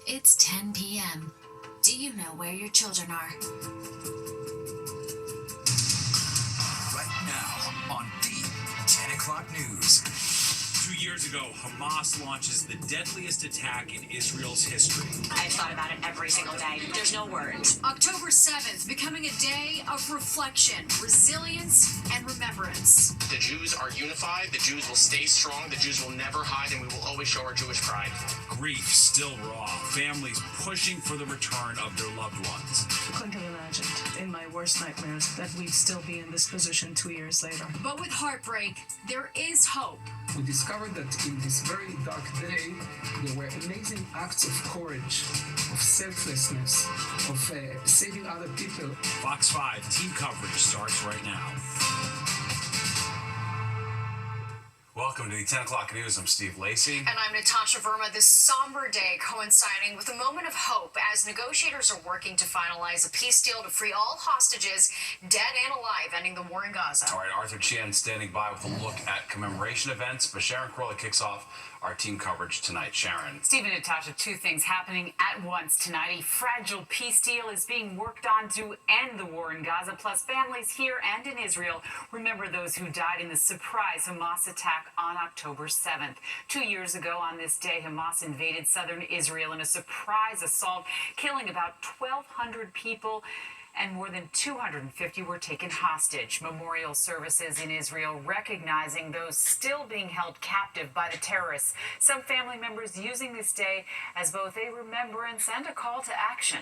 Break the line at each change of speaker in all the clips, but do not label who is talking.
It's 10 p.m. Do you know where your children are?
Right now on the 10 o'clock news.
2 years ago, Hamas launches the deadliest attack in Israel's history.
I've thought about it every single day. There's no words.
October 7th, becoming a day of reflection, resilience, and remembrance.
The Jews are unified. The Jews will stay strong. The Jews will never hide, and we will always show our Jewish pride.
Grief still raw. Families pushing for the return of their loved ones.
Couldn't have imagined in my worst nightmares that we'd still be in this position 2 years later.
But with heartbreak, there is hope.
We discovered that in this very dark day, there were amazing acts of courage, of selflessness, of saving other people.
Fox 5 team coverage starts right now. Welcome to the 10 o'clock news. I'm Steve Lacey.
And I'm Natasha Verma. This somber day coinciding with a moment of hope as negotiators are working to finalize a peace deal to free all hostages, dead and alive, ending the war in Gaza.
All right, Arthur Chen standing by with a look at commemoration events, but Sharon Corley kicks off our team coverage tonight. Sharon.
Steve and Natasha, two things happening at once tonight. A fragile peace deal is being worked on to end the war in Gaza, plus families here and in Israel remember those who died in the surprise Hamas attack on October 7th. 2 years ago on this day, Hamas invaded southern Israel in a surprise assault, killing about 1,200 people, and more than 250 were taken hostage. Memorial services in Israel recognizing those still being held captive by the terrorists. Some family members using this day as both a remembrance and a call to action.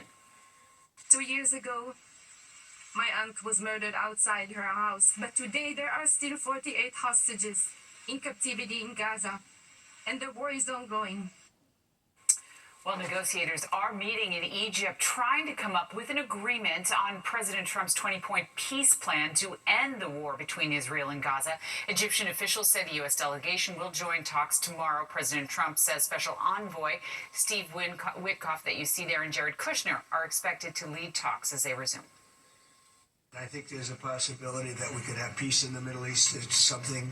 2 years ago, my aunt was murdered outside her house, but today there are still 48 hostages in captivity in Gaza, and the war is ongoing.
Well, negotiators are meeting in Egypt trying to come up with an agreement on President Trump's 20-point peace plan to end the war between Israel and Gaza. Egyptian officials say the U.S. delegation will join talks tomorrow. President Trump says Special Envoy Steve Witkoff that you see there and Jared Kushner are expected to lead talks as they resume.
I think there's a possibility that we could have peace in the Middle East. It's something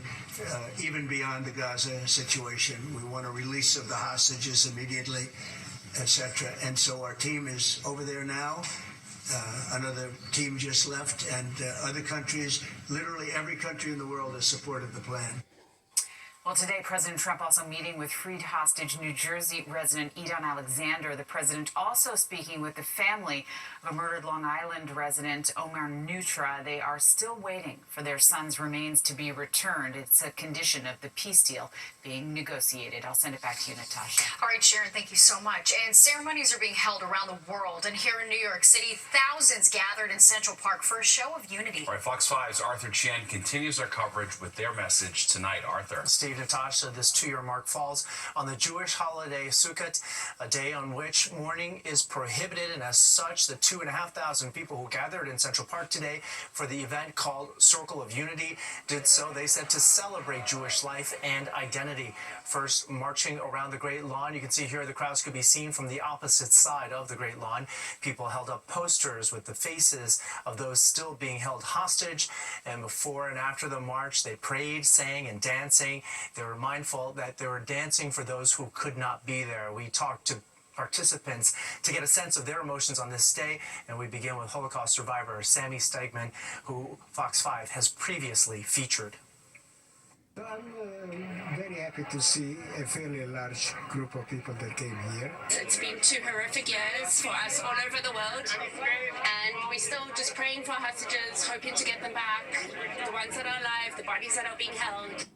even beyond the Gaza situation. We want a release of the hostages immediately, etc. And so our team is over there now. Another team just left, and other countries, literally every country in the world has supported the plan.
Well, today, President Trump also meeting with freed hostage New Jersey resident Edon Alexander. The president also speaking with the family of a murdered Long Island resident, Omar Nutra. They are still waiting for their son's remains to be returned. It's a condition of the peace deal being negotiated. I'll send it back to you, Natasha.
All right, Sharon, thank you so much. And ceremonies are being held around the world. And here in New York City, thousands gathered in Central Park for a show of unity.
All right, Fox 5's Arthur Chen continues our coverage with their message tonight. Arthur.
Steve, Natasha, this 2-year mark falls on the Jewish holiday Sukkot, a day on which mourning is prohibited, and as such, the 2,500 people who gathered in Central Park today for the event called Circle of Unity did so, they said, to celebrate Jewish life and identity. First, marching around the Great Lawn. You can see here the crowds could be seen from the opposite side of the Great Lawn. People held up posters with the faces of those still being held hostage, and before and after the march, they prayed, sang, and dancing. They were mindful that they were dancing for those who could not be there. We talked to participants to get a sense of their emotions on this day, and we begin with Holocaust survivor Sammy Steigman, who Fox 5 has previously featured.
I'm very happy to see a fairly large group of people that came here.
It's been 2 horrific years for us all over the world, and we're still just praying for hostages, hoping to get them back, the ones that are alive, the bodies that are being held.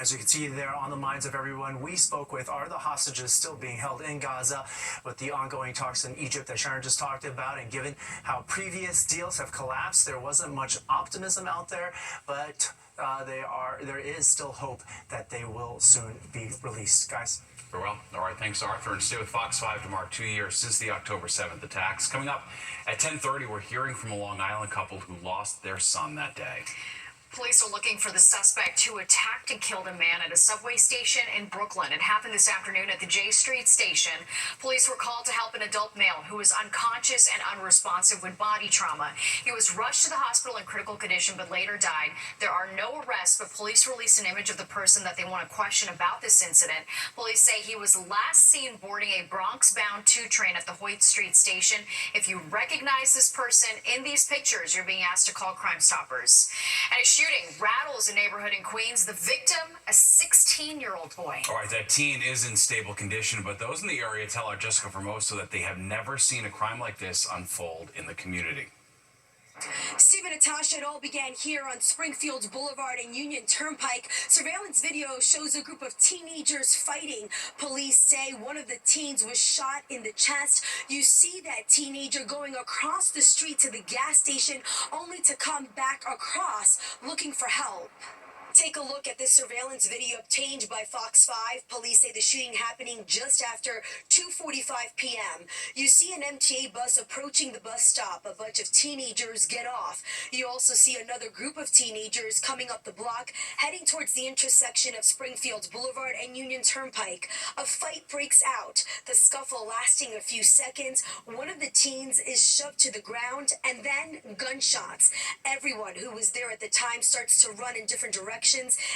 As you can see there on the minds of everyone we spoke with are the hostages still being held in Gaza with the ongoing talks in Egypt that Sharon just talked about. And given how previous deals have collapsed, there wasn't much optimism out there, but there is still hope that they will soon be released. Guys.
Very well. All right, thanks, Arthur. And stay with Fox 5 to mark 2 years since the October 7th attacks. Coming up at 10:30, we're hearing from a Long Island couple who lost their son that day.
Police are looking for the suspect who attacked and killed a man at a subway station in Brooklyn. It happened this afternoon at the J Street station. Police were called to help an adult male who was unconscious and unresponsive with body trauma. He was rushed to the hospital in critical condition but later died. There are no arrests, but police released an image of the person that they want to question about this incident. Police say he was last seen boarding a Bronx-bound 2 train at the Hoyt Street station. If you recognize this person in these pictures, you're being asked to call Crime Stoppers. And a shooting rattles a neighborhood in Queens. The victim, a 16-year-old boy.
All right, that teen is in stable condition, but those in the area tell our Jessica Formoso that they have never seen a crime like this unfold in the community.
Steve and Natasha, it all began here on Springfield Boulevard and Union Turnpike. Surveillance video shows a group of teenagers fighting. Police say one of the teens was shot in the chest. You see that teenager going across the street to the gas station only to come back across looking for help. Take a look at this surveillance video obtained by Fox 5. Police say the shooting happening just after 2:45 p.m. You see an MTA bus approaching the bus stop. A bunch of teenagers get off. You also see another group of teenagers coming up the block, heading towards the intersection of Springfield Boulevard and Union Turnpike. A fight breaks out, the scuffle lasting a few seconds. One of the teens is shoved to the ground, and then gunshots. Everyone who was there at the time starts to run in different directions,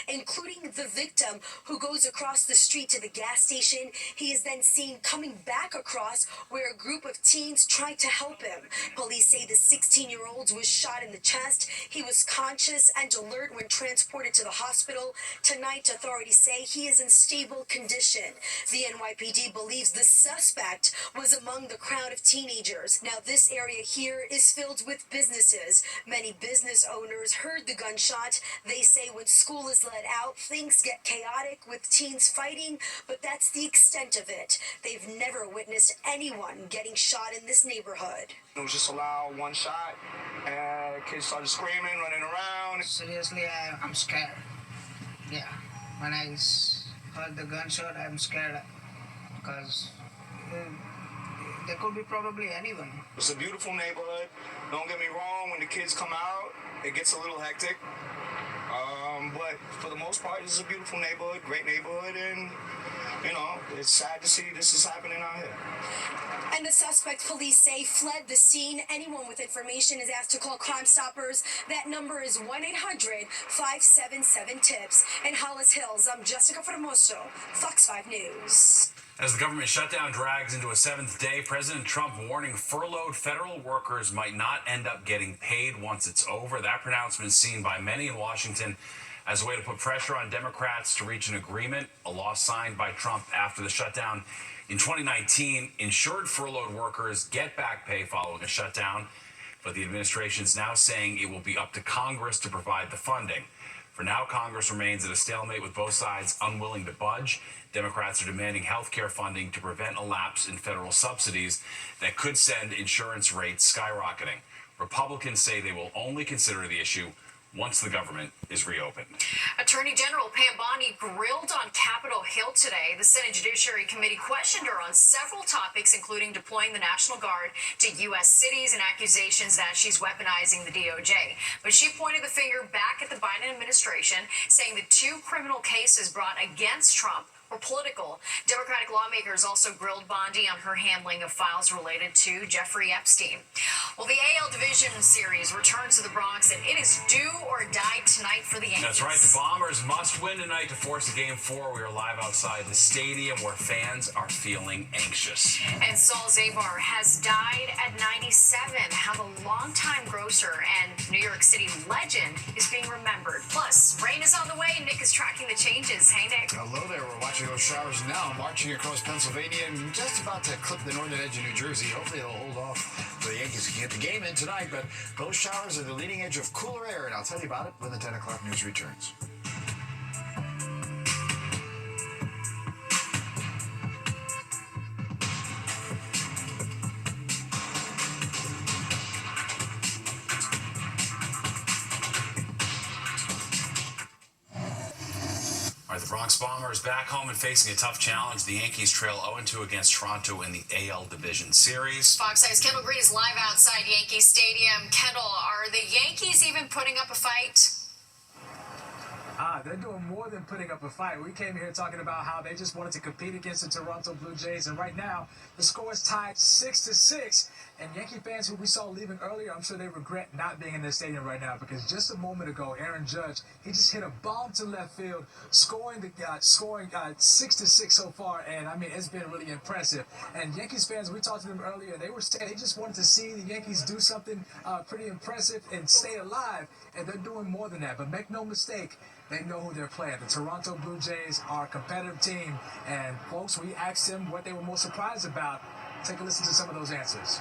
including the victim, who goes across the street to the gas station. He is then seen coming back across where a group of teens tried to help him. Police say the 16-year-old was shot in the chest. He was conscious and alert when transported to the hospital. Tonight, authorities say he is in stable condition. The NYPD believes the suspect was among the crowd of teenagers. Now, this area here is filled with businesses. Many business owners heard the gunshot. They say when school is let out, things get chaotic with teens fighting, but that's the extent of it. They've never witnessed anyone getting shot in this neighborhood.
It was just a loud one shot, and kids started screaming, running around.
Seriously, I'm scared. Yeah, when I heard the gunshot, I'm scared because there could be probably anyone.
It's a beautiful neighborhood. Don't get me wrong, when the kids come out, it gets a little hectic. But for the most part, this is a beautiful neighborhood, great neighborhood, and, you know, it's sad to see this is happening out here.
And the suspect, police say, fled the scene. Anyone with information is asked to call Crime Stoppers. That number is 1-800-577-TIPS. In Hollis Hills, I'm Jessica Formoso, Fox 5 News.
As the government shutdown drags into a 7th day, President Trump warning furloughed federal workers might not end up getting paid once it's over. That pronouncement is seen by many in Washington as a way to put pressure on Democrats to reach an agreement, a law signed by Trump after the shutdown. In 2019, insured furloughed workers get back pay following a shutdown, but the administration is now saying it will be up to Congress to provide the funding. For now, Congress remains at a stalemate with both sides unwilling to budge. Democrats are demanding health care funding to prevent a lapse in federal subsidies that could send insurance rates skyrocketing. Republicans say they will only consider the issue once the government is reopened.
Attorney General Pam Bondi grilled on Capitol Hill today. The Senate Judiciary Committee questioned her on several topics, including deploying the National Guard to U.S. cities and accusations that she's weaponizing the DOJ. But she pointed the finger back at the Biden administration, saying the 2 criminal cases brought against Trump were political. Democratic lawmakers also grilled Bondi on her handling of files related to Jeffrey Epstein. Well, the AL Division Series returns to the Bronx, and it is do or die tonight for the Yankees.
That's right. The Bombers must win tonight to force a Game 4. We are live outside the stadium where fans are feeling anxious.
And Saul Zavar has died at 97. How the longtime grocer and New York City legend is being remembered. Plus, rain is on the way. Nick is tracking the changes. Hey, Nick.
Hello there. We're watching those showers now, marching across Pennsylvania and just about to clip the northern edge of New Jersey. Hopefully they'll hold off so the Yankees can get the game in tonight, but those showers are the leading edge of cooler air, and I'll tell you about it when the 10 o'clock news returns.
The Bronx Bombers back home and facing a tough challenge. The Yankees trail 0-2 against Toronto in the AL Division Series.
Fox 5's Kendall Green is live outside Yankee Stadium. Kendall, are the Yankees even putting up a fight?
they're doing more than putting up a fight. We came here talking about how they just wanted to compete against the Toronto Blue Jays, and right now the score is tied 6-6. And Yankee fans who we saw leaving earlier, I'm sure they regret not being in their stadium right now, because just a moment ago, Aaron Judge, he just hit a bomb to left field, scoring 6-6 so far. And I mean, it's been really impressive. And Yankees fans, we talked to them earlier, they were saying they just wanted to see the Yankees do something pretty impressive and stay alive. And they're doing more than that. But make no mistake, they know who they're playing. The Toronto Blue Jays are a competitive team. And folks, we asked them what they were most surprised about. Take a listen to some of those answers.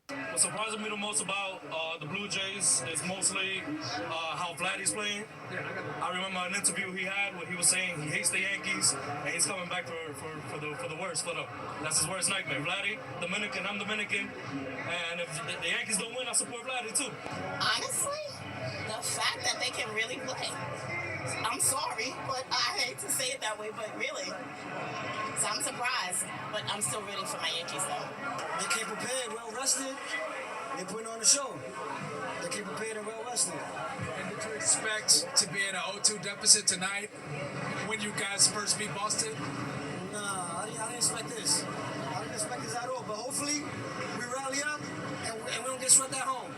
What surprises me the most about the Blue Jays is mostly how Vladdy's playing. I remember an interview he had where he was saying he hates the Yankees and he's coming back for the worst. That's his worst nightmare. Vladdy, Dominican, I'm Dominican, and if the Yankees don't win, I support Vladdy too.
Honestly, the fact that they can really play. I'm sorry, but I hate to say it that way, but really. So I'm surprised, but I'm still rooting for my Yankees though.
They came prepared, well rested. They put on the show. They came prepared and well rested.
And did you expect to be in an 0-2 deficit tonight when you guys first beat Boston?
Nah, I didn't expect this. I didn't expect this at all. But hopefully we rally up and we don't get swept at home.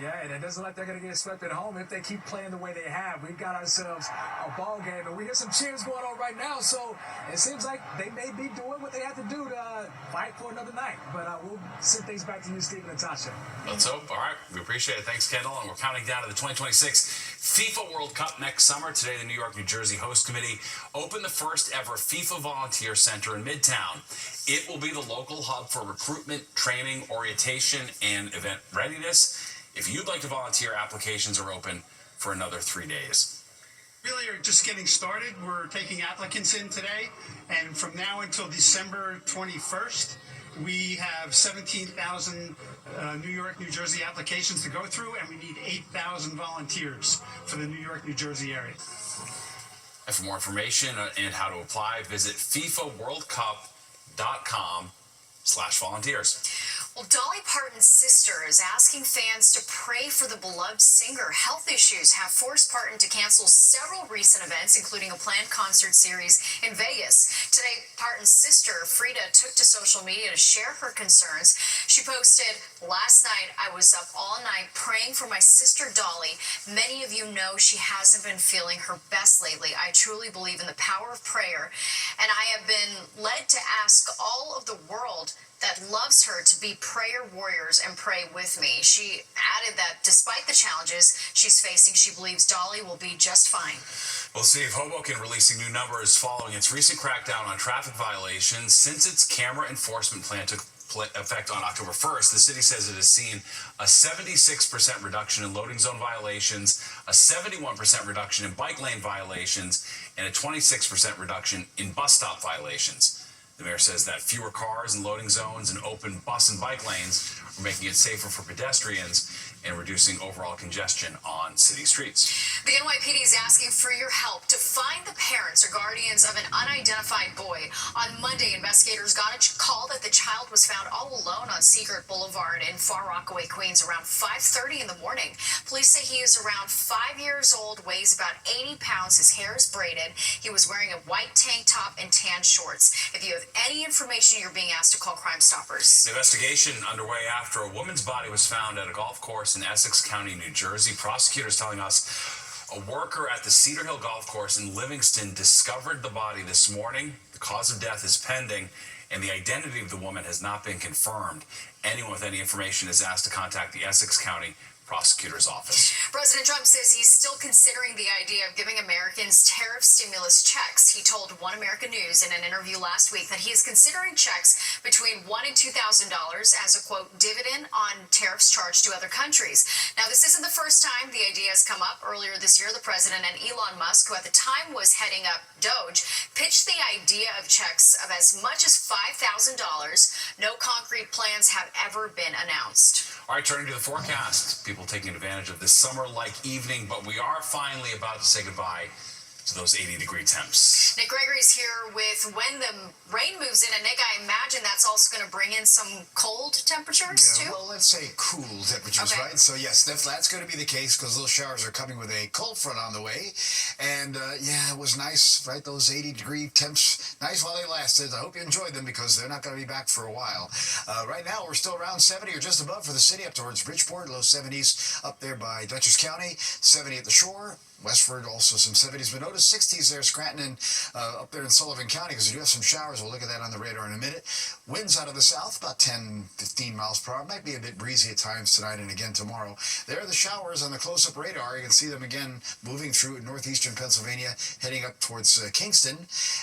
Yeah, and it doesn't look like they're going to get swept at home if they keep playing the way they have. We've got ourselves a ball game, and we hear some cheers going on right now, so it seems like they may be doing what they have to do to fight for another night. But we'll send things back to you, Steve and Natasha.
Let's hope. All right, we appreciate it. Thanks, Kendall. And we're counting down to the 2026 FIFA World Cup next summer. Today, the New York, New Jersey Host Committee opened the first ever FIFA Volunteer Center in Midtown. It will be the local hub for recruitment, training, orientation, and event readiness. If you'd like to volunteer, applications are open for another 3 days.
Really are just getting started. We're taking applicants in today, and from now until December 21st, we have 17,000 New York, New Jersey applications to go through, and we need 8,000 volunteers for the New York, New Jersey area.
And for more information and how to apply, visit fifaworldcup.com/volunteers.
Well, Dolly Parton's sister is asking fans to pray for the beloved singer. Health issues have forced Parton to cancel several recent events, including a planned concert series in Vegas. Today, Parton's sister, Frida, took to social media to share her concerns. She posted, "Last night, I was up all night praying for my sister Dolly. Many of you know she hasn't been feeling her best lately. I truly believe in the power of prayer, and I have been led to ask all of the world that loves her to be prayer warriors and pray with me." She added that despite the challenges she's facing, she believes Dolly will be just fine.
We'll see if Hoboken releasing new numbers following its recent crackdown on traffic violations. Since its camera enforcement plan took effect on October 1st, the city says it has seen a 76% reduction in loading zone violations, a 71% reduction in bike lane violations, and a 26% reduction in bus stop violations. The mayor says that fewer cars in loading zones and open bus and bike lanes are making it safer for pedestrians and reducing overall congestion on city streets.
The NYPD is asking for your help to find the parents or guardians of an unidentified boy. On Monday, investigators got a call that the child was found all alone on Secret Boulevard in Far Rockaway, Queens, around 5:30 in the morning. Police say he is around 5 years old, weighs about 80 pounds, his hair is braided. He was wearing a white tank top and tan shorts. If you have any information, you're being asked to call Crime Stoppers.
The investigation underway after a woman's body was found at a golf course in Essex County, New Jersey. Prosecutors telling us a worker at the Cedar Hill Golf Course in Livingston discovered the body this morning. The cause of death is pending, and the identity of the woman has not been confirmed. Anyone with any information is asked to contact the Essex County Prosecutor's Office.
President Trump says he's still considering the idea of giving Americans tariff stimulus checks. He told One American News in an interview last week that he is considering checks between $1,000 and $2,000 as a, quote, dividend on tariffs charged to other countries. Now, this isn't the first time the idea has come up. Earlier this year, the president and Elon Musk, who at the time was heading up Doge, pitched the idea of checks of as much as $5,000. No concrete plans have ever been announced.
All right, turning to the forecast. People taking advantage of this summer-like evening, but we are finally about to say goodbye to those 80-degree temps.
Nick Gregory's here with when the rain moves in, and Nick, I imagine that's also going to bring in some cold temperatures too?
Well, let's say cool temperatures,
Okay.
right? So yes, that's going to be the case because those showers are coming with a cold front on the way. And yeah, it was nice, right? Those 80-degree temps, nice while they lasted. I hope you enjoyed them because they're not going to be back for a while. Right now, we're still around 70 or just above for the city, up towards Bridgeport, low 70s up there by Dutchess County, 70 at the shore. Westward, also some 70s, but notice 60s there, Scranton and up there in Sullivan County, because we do have some showers. We'll look at that on the radar in a minute. Winds out of the south, about 10, 15 miles per hour. Might be a bit breezy at times tonight and again tomorrow. There are the showers on the close-up radar. You can see them again moving through northeastern Pennsylvania, heading up towards Kingston.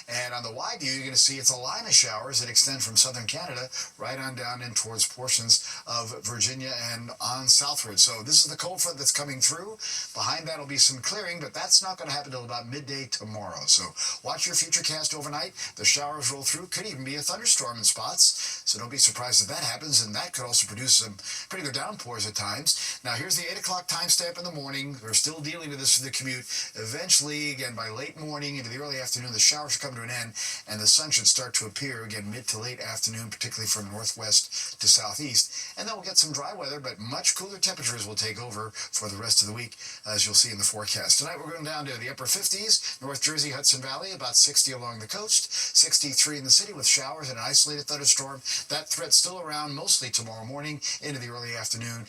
And on the wide view, you're going to see it's a line of showers that extend from southern Canada right on down in towards portions of Virginia and on southward. So this is the cold front that's coming through. Behind that will be some clear, but that's not going to happen until about midday tomorrow. So watch your futurecast overnight. The showers roll through. Could even be a thunderstorm in spots. So don't be surprised if that happens. And that could also produce some pretty good downpours at times. Now here's the 8 o'clock timestamp in the morning. We're still dealing with this for the commute. Eventually, again, by late morning into the early afternoon, the showers should come to an end and the sun should start to appear again mid to late afternoon, particularly from northwest to southeast. And then we'll get some dry weather, but much cooler temperatures will take over for the rest of the week, as you'll see in the forecast. Tonight we're going down to the upper 50s, North Jersey, Hudson Valley, about 60 along the coast, 63 in the city with showers and an isolated thunderstorm. That threat's still around mostly tomorrow morning into the early afternoon.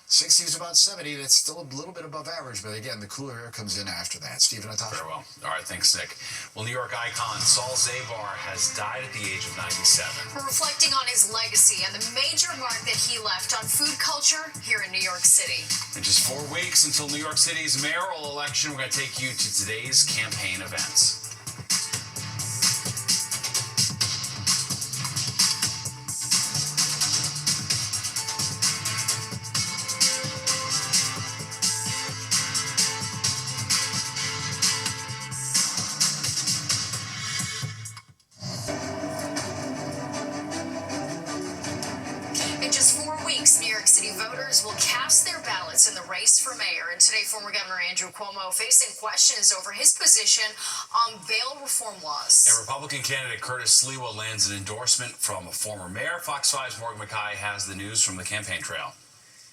60 is about 70. That's still a little bit above average, but again, the cooler air comes in after that. Steve and Natasha.
Very well. All right, thanks, Nick. Well, New York icon Saul Zabar has died at the age of 97.
We're reflecting on his legacy and the major mark that he left on food culture here in New York City.
In just 4 weeks until New York City's mayoral election, we're going to take you to today's campaign events.
In just 4 weeks, New York City voters will cast their ballots in the race for mayor. And today, former Governor Andrew Cuomo facing questions over his position on bail reform laws.
And Republican candidate Curtis Sliwa lands an endorsement from a former mayor. Fox 5's Morgan Mackay has the news from the campaign trail.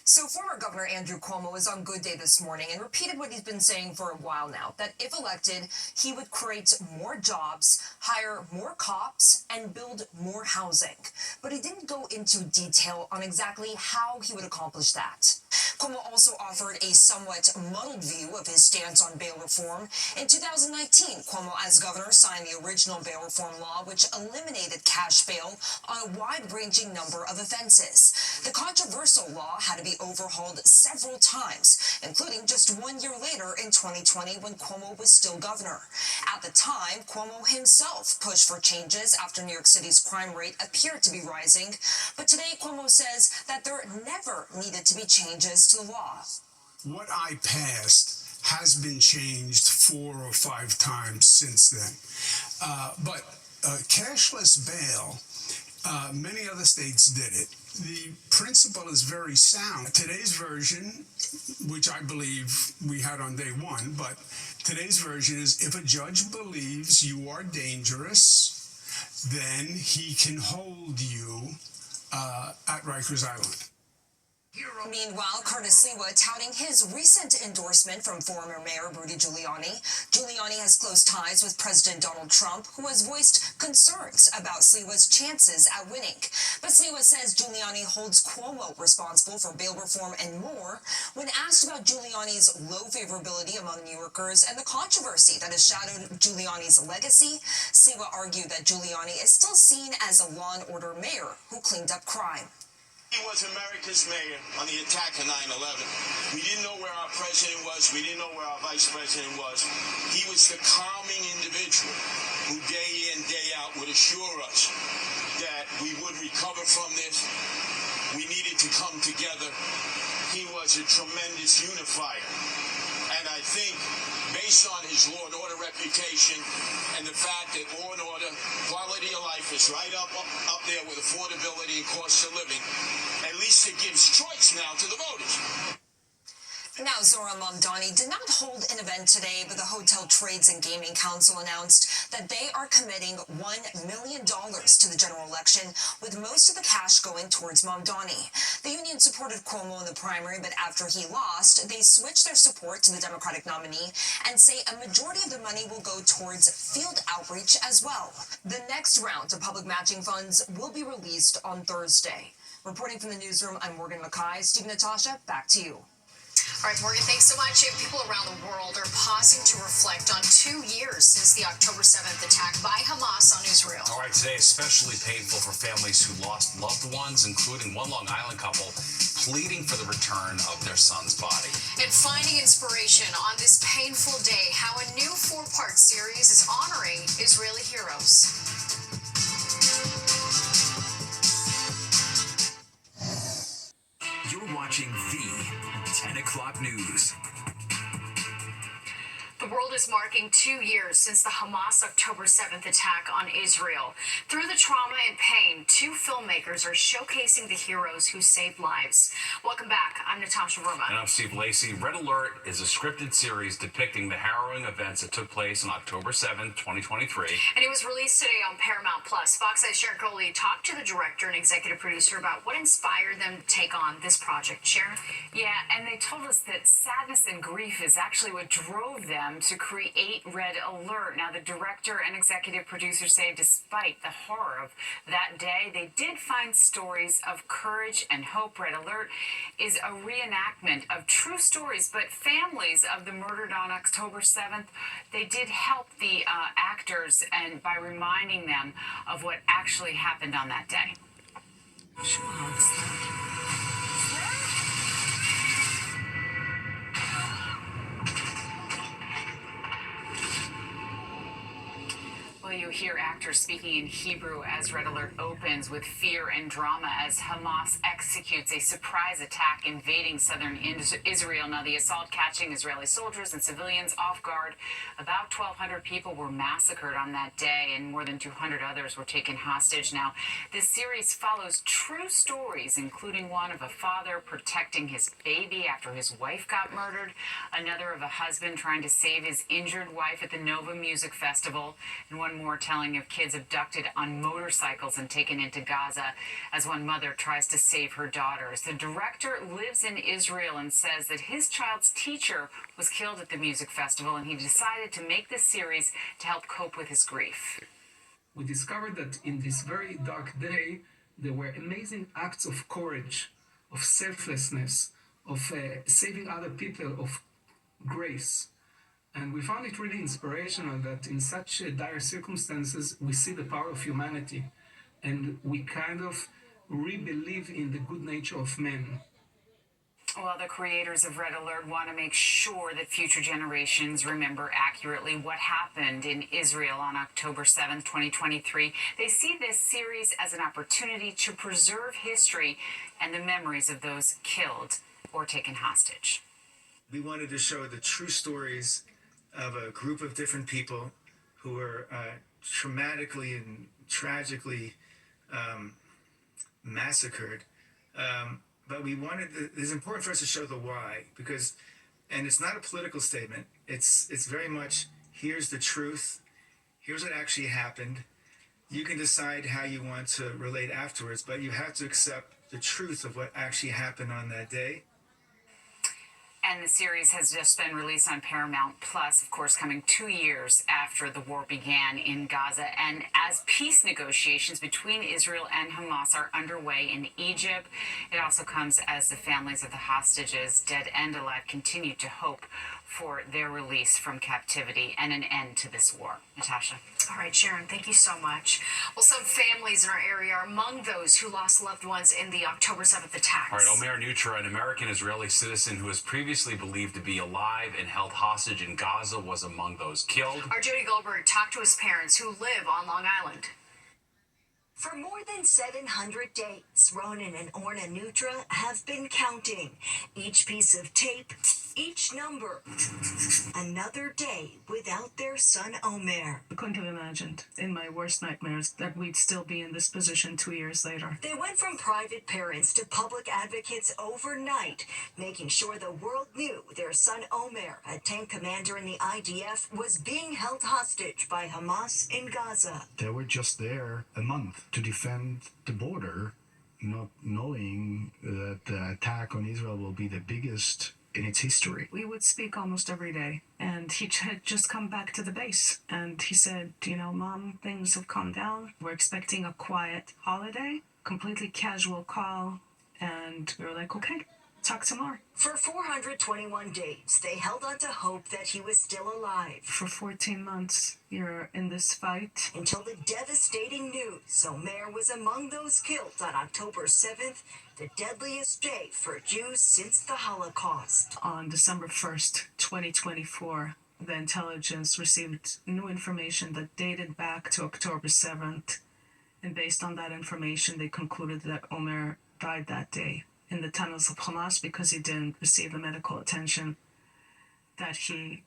So former Governor Andrew Cuomo was on Good Day this morning and repeated what he's been saying for a while now, that if elected, he would create more jobs, hire more cops, and build more housing. But he didn't go into detail on exactly how he would accomplish that. Cuomo also offered a somewhat muddled view of his stance on bail reform. In 2019, Cuomo, as governor, signed the original bail reform law, which eliminated cash bail on a wide-ranging number of offenses. The controversial law had to be overhauled several times, including just 1 year later in 2020 when Cuomo was still governor. At the time, Cuomo himself pushed for changes after New York City's crime rate appeared to be rising. But today, Cuomo says that there never needed to be changes to the law.
What I passed has been changed 4 or 5 times since then. But cashless bail, many other states did it. The principle is very sound. Today's version, which I believe we had on day 1, but today's version is if a judge believes you are dangerous, then he can hold you at Rikers Island.
Meanwhile, Curtis Sliwa touting his recent endorsement from former Mayor Rudy Giuliani. Giuliani has close ties with President Donald Trump, who has voiced concerns about Sliwa's chances at winning. But Sliwa says Giuliani holds Cuomo responsible for bail reform and more. When asked about Giuliani's low favorability among New Yorkers and the controversy that has shadowed Giuliani's legacy, Sliwa argued that Giuliani is still seen as a law and order mayor who cleaned up crime.
He was America's mayor on the attack of 9/11. We didn't know where our president was. We didn't know where our vice president was. He was the calming individual who day in, day out would assure us that we would recover from this. We needed to come together. He was a tremendous unifier. And I think, based on his law and order reputation and the fact that law and order, quality of life is right up there with affordability and cost of living, at least it gives choice now to the voters.
Now, Zora Mamdani did not hold an event today, but the Hotel Trades and Gaming Council announced that they are committing $1 million to the general election, with most of the cash going towards Mamdani. The union supported Cuomo in the primary, but after he lost, they switched their support to the Democratic nominee and say a majority of the money will go towards field outreach as well. The next round of public matching funds will be released on Thursday. Reporting from the newsroom, I'm Morgan Mackay. Steve, Natasha, back to you.
All right, Morgan, thanks so much. People around the world are pausing to reflect on 2 years since the October 7th attack by Hamas on Israel.
All right, today especially painful for families who lost loved ones, including one Long Island couple pleading for the return of their son's body.
And finding inspiration on this painful day, how a new 4-part series is honoring Israeli heroes.
You're watching the 10 o'clock news.
The world is marking 2 years since the Hamas October 7th attack on Israel. Through the trauma and pain, 2 filmmakers are showcasing the heroes who saved lives. Welcome back. I'm Natasha Verma.
And I'm Steve Lacey. Red Alert is a scripted series depicting the harrowing events that took place on October 7th, 2023.
And it was released today on Paramount Plus. Fox Eye's Sharon Coley talked to the director and executive producer about what inspired them to take on this project. Sharon?
Yeah, and they told us that sadness and grief is actually what drove them to create Red Alert. Now, the director and executive producer say despite the horror of that day, they did find stories of courage and hope. Red Alert is a reenactment of true stories, but families of the murdered on October 7th, they did help the actors and by reminding them of what actually happened on that day. Well, you hear actors speaking in Hebrew as Red Alert opens with fear and drama as Hamas executes a surprise attack invading southern Israel. Now, the assault catching Israeli soldiers and civilians off guard. About 1,200 people were massacred on that day, and more than 200 others were taken hostage. Now, this series follows true stories, including one of a father protecting his baby after his wife got murdered, another of a husband trying to save his injured wife at the Nova Music Festival, and one more telling of kids abducted on motorcycles and taken into Gaza as one mother tries to save her daughters. The director lives in Israel and says that his child's teacher was killed at the music festival, and he decided to make this series to help cope with his grief.
We discovered that in this very dark day, there were amazing acts of courage, of selflessness, of saving other people, of grace. And we found it really inspirational that in such dire circumstances, we see the power of humanity and we kind of re-believe in the good nature of men.
Well, the creators of Red Alert want to make sure that future generations remember accurately what happened in Israel on October 7th, 2023. They see this series as an opportunity to preserve history and the memories of those killed or taken hostage.
We wanted to show the true stories of a group of different people who were traumatically and tragically massacred. But we wanted, it's important for us to show the why, because, and it's not a political statement, it's very much, here's the truth, here's what actually happened. You can decide how you want to relate afterwards, but you have to accept the truth of what actually happened on that day.
And the series has just been released on Paramount Plus, of course, coming 2 years after the war began in Gaza. And as peace negotiations between Israel and Hamas are underway in Egypt, it also comes as the families of the hostages, dead and alive, continue to hope for their release from captivity and an end to this war. Natasha.
All right, Sharon, thank you so much. Well, some families in our area are among those who lost loved ones in the October 7th attacks.
All right, Omer Nutra, an American-Israeli citizen who was previously believed to be alive and held hostage in Gaza, was among those killed.
Our Jody Goldberg talked to his parents who live on Long Island.
For more than 700 days, Ronan and Orna Nutra have been counting. Each piece of tape each number. Another day without their son Omer.
I couldn't have imagined in my worst nightmares that we'd still be in this position 2 years later.
They went from private parents to public advocates overnight, making sure the world knew their son Omer, a tank commander in the IDF, was being held hostage by Hamas in Gaza.
They were just there a month to defend the border, not knowing that the attack on Israel will be the biggest in its history.
We would speak almost every day, and he had just come back to the base, and he said, Mom, things have calmed down. We're expecting a quiet holiday, completely casual call, and we were like, okay, talk tomorrow.
For 421 days, they held on to hope that he was still alive.
For 14 months, you're in this fight.
Until the devastating news Omer was among those killed on October 7th, the deadliest day for Jews since the Holocaust.
On December 1st, 2024, the intelligence received new information that dated back to October 7th. And based on that information, they concluded that Omer died that day in the tunnels of Hamas because he didn't receive the medical attention that he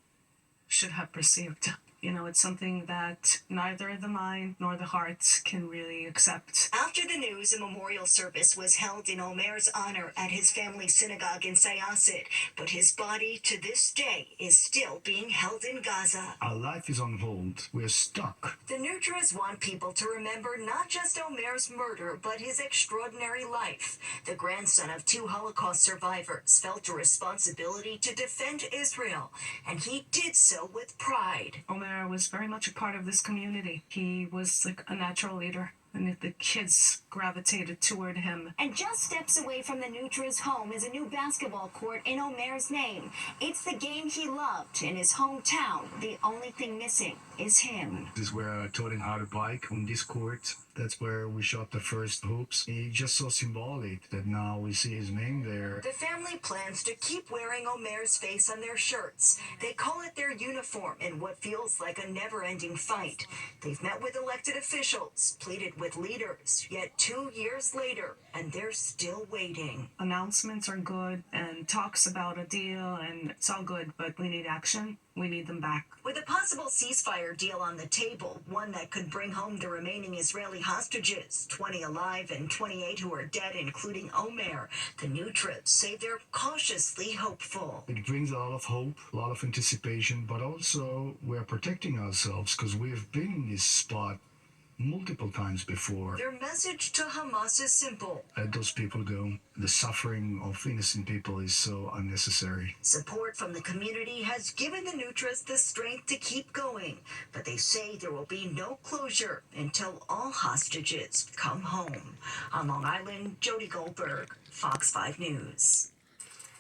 should have received. It's something that neither the mind nor the heart can really accept.
After the news, a memorial service was held in Omer's honor at his family synagogue in Syosset, but his body to this day is still being held in Gaza.
Our life is on hold. We're stuck.
The Nutras want people to remember not just Omer's murder, but his extraordinary life. The grandson of 2 Holocaust survivors felt a responsibility to defend Israel, and he did so with pride.
Omer was very much a part of this community. He was like a natural leader, and the kids gravitated toward him.
And just steps away from the Nutras' home is a new basketball court in Omer's name. It's the game he loved in his hometown. The only thing missing is him.
This is where I taught him how to bike on this court. That's where we shot the first hoops. It's just so symbolic that now we see his name there.
The family plans to keep wearing Omer's face on their shirts. They call it their uniform in what feels like a never-ending fight. They've met with elected officials, pleaded with leaders, yet 2 years later, and they're still waiting.
Announcements are good, and talks about a deal, and it's all good, but we need action. We need them back.
With a possible ceasefire deal on the table, one that could bring home the remaining Israeli hostages, 20 alive and 28 who are dead, including Omer, the Nutras say they're cautiously hopeful.
It brings a lot of hope, a lot of anticipation, but also we're protecting ourselves because we've been in this spot multiple times before.
Their message to Hamas is simple.
Let those people go. The suffering of innocent people is so unnecessary.
Support from the community has given the Nutras the strength to keep going, but they say there will be no closure until all hostages come home. On Long Island, Jody Goldberg, Fox 5 News.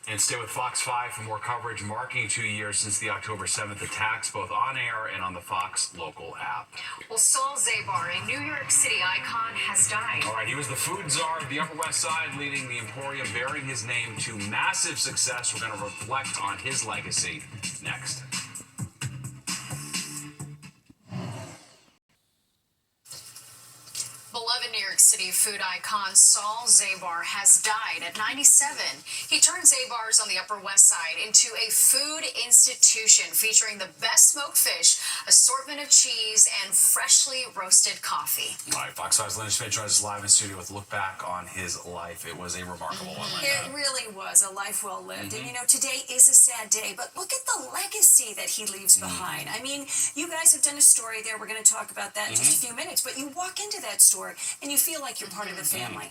And stay with Fox 5 for more coverage marking 2 years since the October 7th attacks, both on air and on the Fox local app.
Well, Saul Zabar, a New York City icon, has died.
All right, he was the food czar of the Upper West Side, leading the Emporium, bearing his name to massive success. We're going to reflect on his legacy next.
Beloved New York City food icon Saul Zabar has died at 97. He turned Zabar's on the Upper West Side into a food institution featuring the best smoked fish, assortment of cheese, and freshly roasted coffee.
All right, Fox 5's Linda Schmidt joins us live in studio with a look back on his life. It was a remarkable one.
It really was a life well lived. And today is a sad day, but look at the legacy that he leaves behind. I mean, you guys have done a story there. We're going to talk about that in just a few minutes, but you walk into that story and you feel like you're part of the family.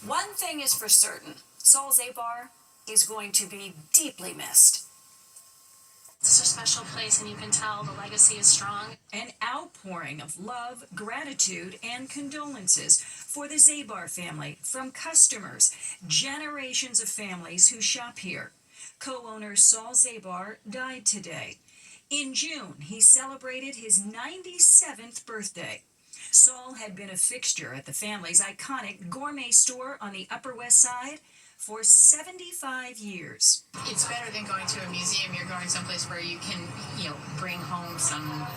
One thing is for certain, Saul Zabar is going to be deeply missed.
It's a special place, and you can tell the legacy is strong.
An outpouring of love, gratitude, and condolences for the Zabar family from customers, generations of families who shop here. Co-owner Saul Zabar died today. In June, he celebrated his 97th birthday. Saul had been a fixture at the family's iconic gourmet store on the Upper West Side for 75 years.
It's better than going to a museum. You're going someplace where you can, bring home some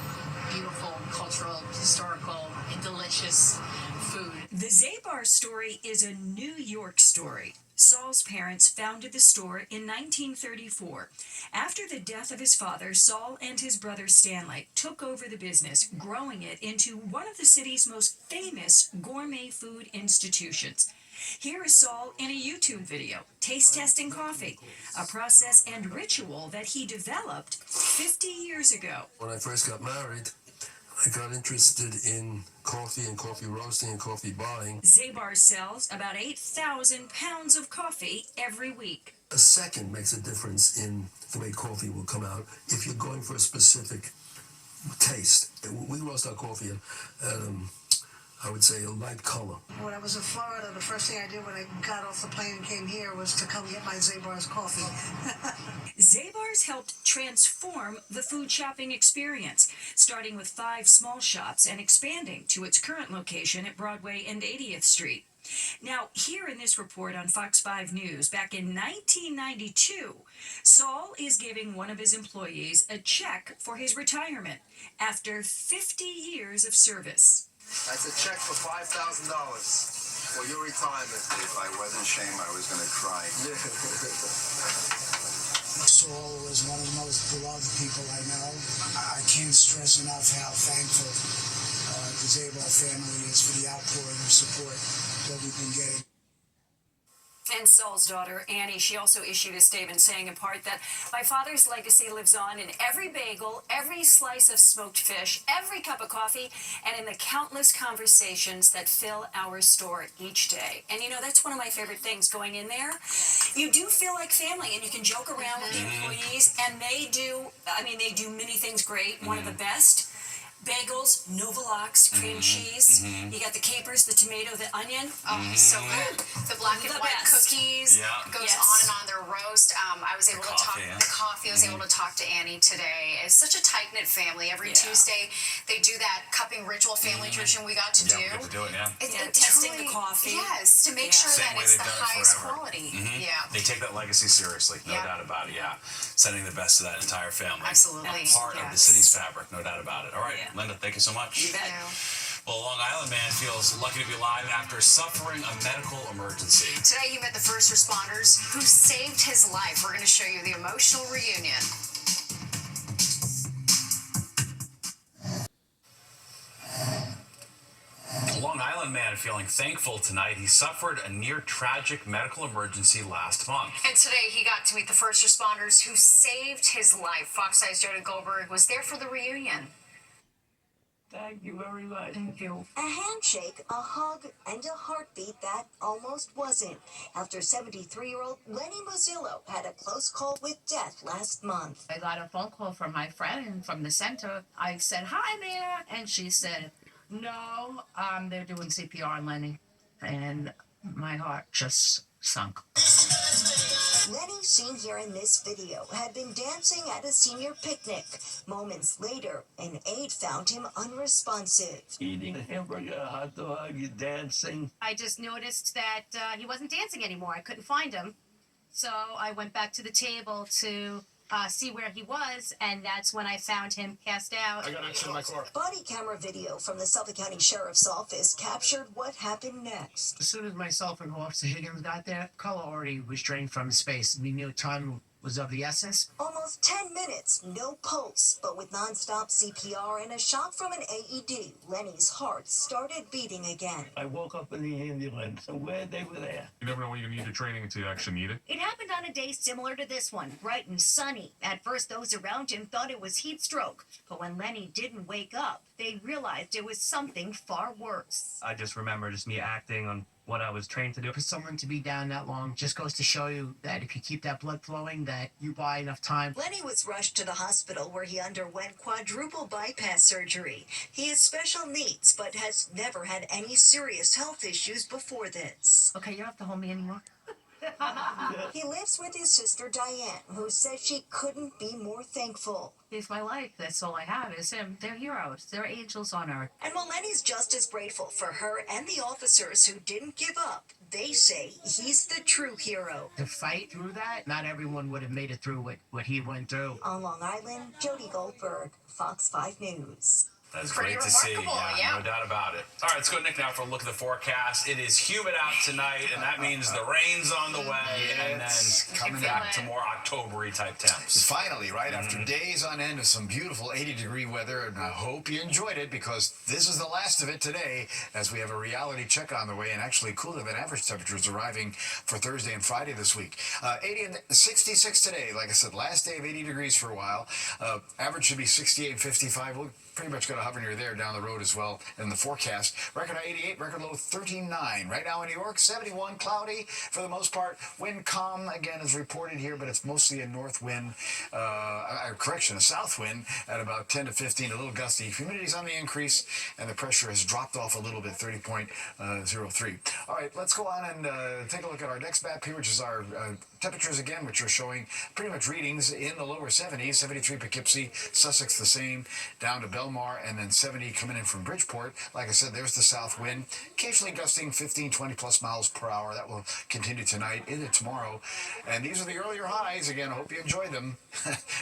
beautiful, cultural, historical, and delicious food.
The Zabar story is a New York story. Saul's parents founded the store in 1934. After the death of his father, Saul and his brother Stanley took over the business, growing it into one of the city's most famous gourmet food institutions. Here is Saul in a YouTube video, taste testing coffee, a process and ritual that he developed 50 years ago.
When I first got married, I got interested in coffee and coffee roasting and coffee buying.
Zabar sells about 8,000 pounds of coffee every week.
A second makes a difference in the way coffee will come out if you're going for a specific taste. We roast our coffee at I would say a light color.
When I was in Florida, the first thing I did when I got off the plane and came here was to come get my Zabar's coffee.
Zabar's helped transform the food shopping experience, starting with 5 small shops and expanding to its current location at Broadway and 80th Street. Now, here in this report on Fox 5 News, back in 1992, Saul is giving one of his employees a check for his retirement after 50 years of service.
That's a check for $5,000 for your retirement. If I wasn't ashamed, I was going to cry.
Saul was one of the most beloved people I know. I can't stress enough how thankful the Zabar family is for the outpouring of support that we've been getting.
And Saul's daughter, Annie, she also issued a statement saying in part that my father's legacy lives on in every bagel, every slice of smoked fish, every cup of coffee, and in the countless conversations that fill our store each day. And you know, that's one of my favorite things going in there. You do feel like family, and you can joke around with the employees, and they do many things great. One of the best. Bagels, Novalox, cream cheese. You got the capers, the tomato, the onion.
Oh, so good. The black and white cookies. Goes on and on. Their roast. I was able to talk the coffee. I was able to talk to Annie today. It's such a tight knit family. Every Tuesday they do that cupping ritual, family tradition we got to do.
We get to do it,
Testing the coffee.
Yes, to make sure
Same
that
way
it's
they've
the
done it
highest
forever.
quality.
They take that legacy seriously, no doubt about it. Sending the best to that entire family.
Absolutely.
Part of the city's fabric, no doubt about it. All right, Linda, thank you so much.
You bet.
Well, a Long Island man feels lucky to be alive after suffering a medical emergency.
Today he met the first responders who saved his life. We're going to show you the emotional reunion.
A Long Island man feeling thankful tonight. He suffered a near tragic medical emergency last month.
And today he got to meet the first responders who saved his life. Fox 5's Jody Goldberg was there for the reunion.
Thank you very much.
Thank you.
A handshake, a hug, and a heartbeat that almost wasn't. After 73-year-old Lenny Mazzillo had a close call with death last month.
I got a phone call from my friend from the center. I said, "Hi there," and she said, "No, they're doing CPR on Lenny," and my heart just sunk.
Lenny, seen here in this video, had been dancing at a senior picnic. Moments later, an aide found him unresponsive.
Eating a hamburger, a hot dog, dancing.
I just noticed that he wasn't dancing anymore. I couldn't find him, so I went back to the table to see where he was, and that's when I found him passed out.
I got extra in my car.
Body camera video from the Suffolk County Sheriff's Office captured what happened next.
As soon as myself and Officer Higgins got there, color already was drained from his space. We knew time was of the essence.
Almost 10 minutes, no pulse, but with nonstop CPR and a shock from an AED, Lenny's heart started beating again.
I woke up in the ambulance, so glad they were there.
You never know when you need your training until you actually need it.
It happened on a day similar to this one, bright and sunny. At first, those around him thought it was heat stroke, but when Lenny didn't wake up, they realized it was something far worse.
I just remember me acting on what I was trained to do. For someone to be down that long just goes to show you that if you keep that blood flowing, that you buy enough time.
Lenny was rushed to the hospital where he underwent quadruple bypass surgery. He has special needs, but has never had any serious health issues before this.
Okay, you don't have to hold me anymore.
He lives with his sister Diane, who says she couldn't be more thankful.
He's my life. That's all I have is him. They're heroes. They're angels on earth.
And while Lenny's just as grateful for her and the officers who didn't give up, they say he's the true hero.
To fight through that, not everyone would have made it through what he went through.
On Long Island, Jody Goldberg, Fox 5 News.
That's
Pretty
great to see.
remarkable,
Yeah, no doubt about it. All right, let's go, Nick, now for a look at the forecast. It is humid out tonight, and that means the rain's on the way, and then coming back to more October-y type temps.
Finally, right? After days on end of some beautiful 80-degree weather, and I hope you enjoyed it, because this is the last of it today, as we have a reality check on the way, and actually cooler than average temperatures arriving for Thursday and Friday this week. 80 and 66 today. Like I said, last day of 80 degrees for a while. Average should be 68 and 55. We'll pretty much going to hover near there down the road as well in the forecast. Record high 88, record low 39. Right now in New York, 71, cloudy for the most part. Wind calm again is reported here, but it's mostly a north wind, a south wind at about 10 to 15, a little gusty. Humidity's on the increase, and the pressure has dropped off a little bit, 30.03. All right, let's go on and take a look at our next map here, which is our temperatures again, which are showing pretty much readings in the lower 70s. 73 Poughkeepsie, Sussex the same, down to Belmar, and then 70 coming in from Bridgeport. Like I said, there's the south wind, occasionally gusting 15, 20 plus miles per hour. That will continue tonight into tomorrow. And these are the earlier highs. Again, I hope you enjoyed them.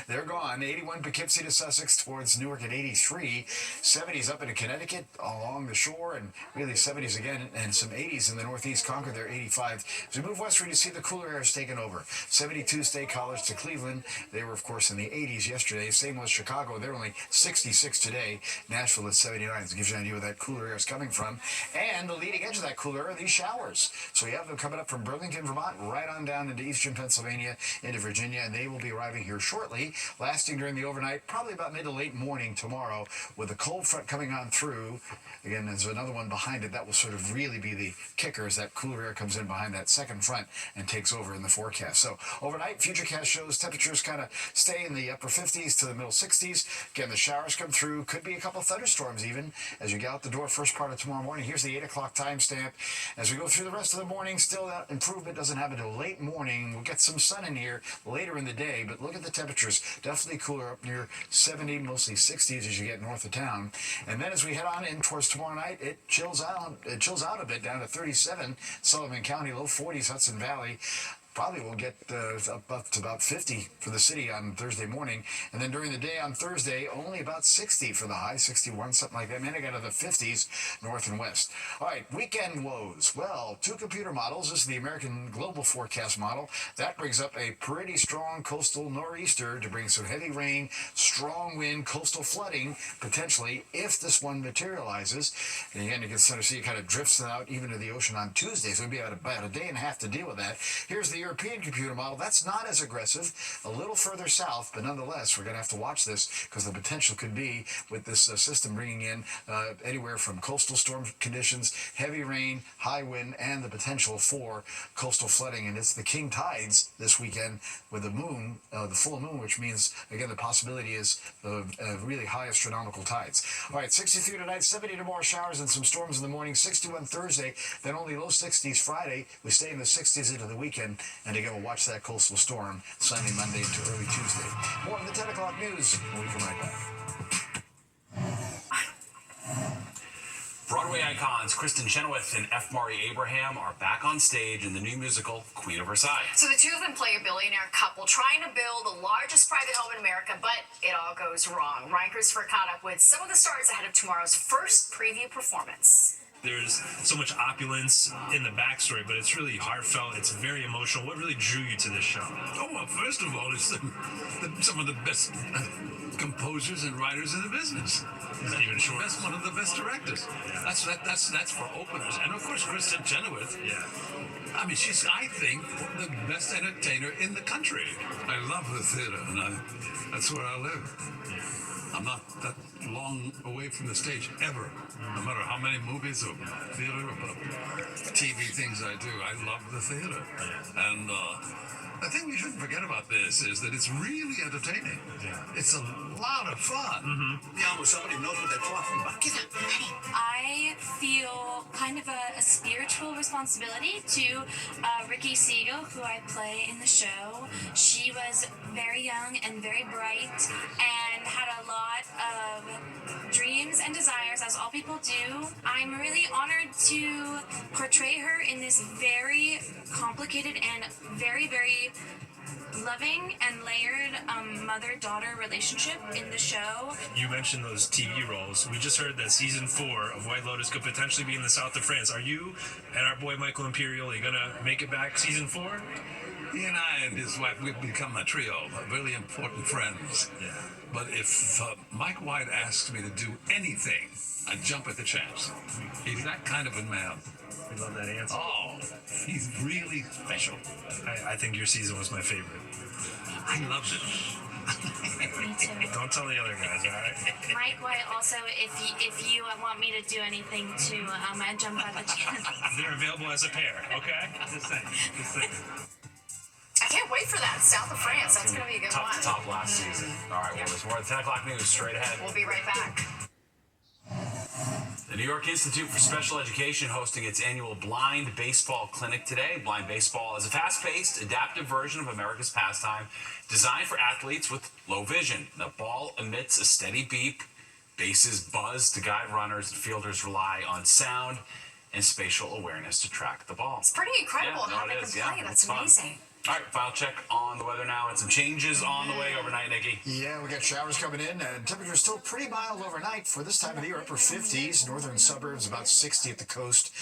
They're gone. 81 Poughkeepsie to Sussex, towards Newark at 83. 70s up into Connecticut along the shore, and really 70s again, and some 80s in the northeast. Concord, they're 85. As we move westward, you see the cooler air is taking over. 72 State College to Cleveland. They were, of course, in the 80s yesterday. Same with Chicago. They're only 66 today. Nashville at 79. It gives you an idea where that cooler air is coming from. And the leading edge of that cooler air are these showers. So you have them coming up from Burlington, Vermont, right on down into eastern Pennsylvania, into Virginia, and they will be arriving here shortly, lasting during the overnight, probably about mid to late morning tomorrow, with a cold front coming on through. Again, there's another one behind it. That will sort of really be the kicker, as that cooler air comes in behind that second front and takes over in the forecast. So overnight, Futurecast shows temperatures kind of stay in the upper 50s to the middle 60s. Again, the showers come through. Could be a couple thunderstorms even as you get out the door first part of tomorrow morning. Here's the 8 o'clock timestamp. As we go through the rest of the morning, still that improvement doesn't happen until late morning. We'll get some sun in here later in the day, but look at the temperatures. Definitely cooler up near 70, mostly 60s as you get north of town. And then as we head on in towards tomorrow night, it chills out a bit down to 37, Sullivan County, low 40s, Hudson Valley. Probably will get up to about 50 for the city on Thursday morning. And then during the day on Thursday, only about 60 for the high, 61, something like that. And then again to the 50s, north and west. All right, weekend lows. Well, two computer models. This is the American Global Forecast model. That brings up a pretty strong coastal nor'easter to bring some heavy rain, strong wind, coastal flooding, potentially, if this one materializes. And again, you can sort of see it kind of drifts out even to the ocean on Tuesday. So it'll be about a day and a half to deal with that. Here's the European computer model. That's not as aggressive, a little further south, but nonetheless, we're going to have to watch this because the potential could be with this system bringing in anywhere from coastal storm conditions, heavy rain, high wind, and the potential for coastal flooding. And it's the king tides this weekend with the moon, the full moon, which means, again, the possibility is really high astronomical tides. All right, 63 tonight, 70 tomorrow, showers and some storms in the morning, 61 Thursday, then only low 60s Friday. We stay in the 60s into the weekend. And again, we'll watch that coastal storm Sunday, Monday, into early Tuesday. More of the 10 o'clock news when we come right back.
Broadway icons Kristen Chenoweth and F. Murray Abraham are back on stage in the new musical Queen of Versailles.
So the two of them play a billionaire couple trying to build the largest private home in America, but it all goes wrong. Ryan Christopher caught up with some of the stars ahead of tomorrow's first preview performance.
There's so much opulence in the backstory, but it's really heartfelt. It's very emotional. What really drew you to this show?
Oh, well, first of all, it's some of the best composers and writers in the business.
Is that even short?
That's one of the best directors. That's for openers. And of course, Kristen Chenoweth.
Yeah.
I mean, she's, I think, the best entertainer in the country. I love the theater, and that's where I live. I'm not that long away from the stage ever. No matter how many movies or theater or TV things I do, I love the theater. And the thing we shouldn't forget about this is that it's really entertaining. It's a lot of fun.
Yeah, when somebody knows what they're talking about. Get up, ready.
I feel kind of a spiritual responsibility to Ricky Siegel, who I play in the show. She was very young and very bright and had a lot of dreams and desires, as all people do. I'm really honored to portray her in this very complicated and very, very loving and layered mother-daughter relationship in the show.
You mentioned those TV roles. We just heard that season 4 of White Lotus could potentially be in the south of France. Are you and our boy Michael Imperioli gonna make it back season 4?
He and I and his wife, we've become a trio of really important friends.
Yeah.
But if Mike White asks me to do anything, I jump at the chance. He's that kind of a man.
We love that answer.
Oh, he's really special.
I think your season was my favorite.
I loved it.
Me too.
Don't tell the other guys, all right?
Mike White, also, if you want me to do anything too, I jump at the chance.
They're available as a pair, okay? Just saying.
I can't wait for that. South of France. That's going to be a good one.
Top last season. All right, well, there's more of the 10 o'clock news straight ahead.
We'll be right back.
The New York Institute for Special Education hosting its annual Blind Baseball Clinic today. Blind baseball is a fast-paced, adaptive version of America's pastime designed for athletes with low vision. The ball emits a steady beep, bases buzz to guide runners, and fielders rely on sound and spatial awareness to track the ball.
It's pretty incredible how they can play. That's amazing.
All right, final check on the weather now, and some changes on the way overnight, Nikki.
Yeah, we got showers coming in, and temperatures still pretty mild overnight for this time of the year. Upper 50s, northern suburbs about 60 at the coast.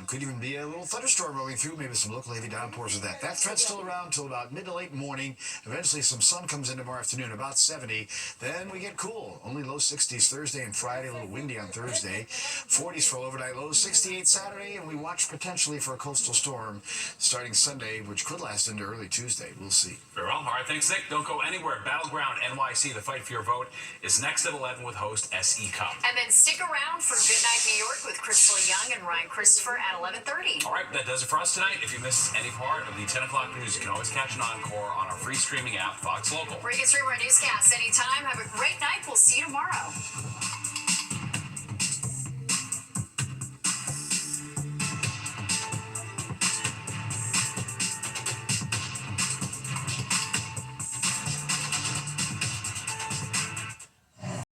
Could even be a little thunderstorm rolling through, maybe some local heavy downpours of that. That threat's still around till about mid to late morning. Eventually, some sun comes in tomorrow afternoon, about 70. Then we get cool. Only low 60s Thursday and Friday, a little windy on Thursday. 40s for overnight lows, 68 Saturday, and we watch potentially for a coastal storm starting Sunday, which could last into early Tuesday. We'll see.
Very well. All right, thanks, Nick. Don't go anywhere. Battleground NYC, the fight for your vote, is next at 11 with host S.E. Cup.
And then stick around for Good Night New York with Crystal Young and Ryan Christopher at 11:30.
All right, that does it for us tonight. If you missed any part of the 10 o'clock news, you can always catch an encore on our free streaming app, Fox Local.
Where you can stream our newscasts anytime. Have a great night. We'll see you tomorrow.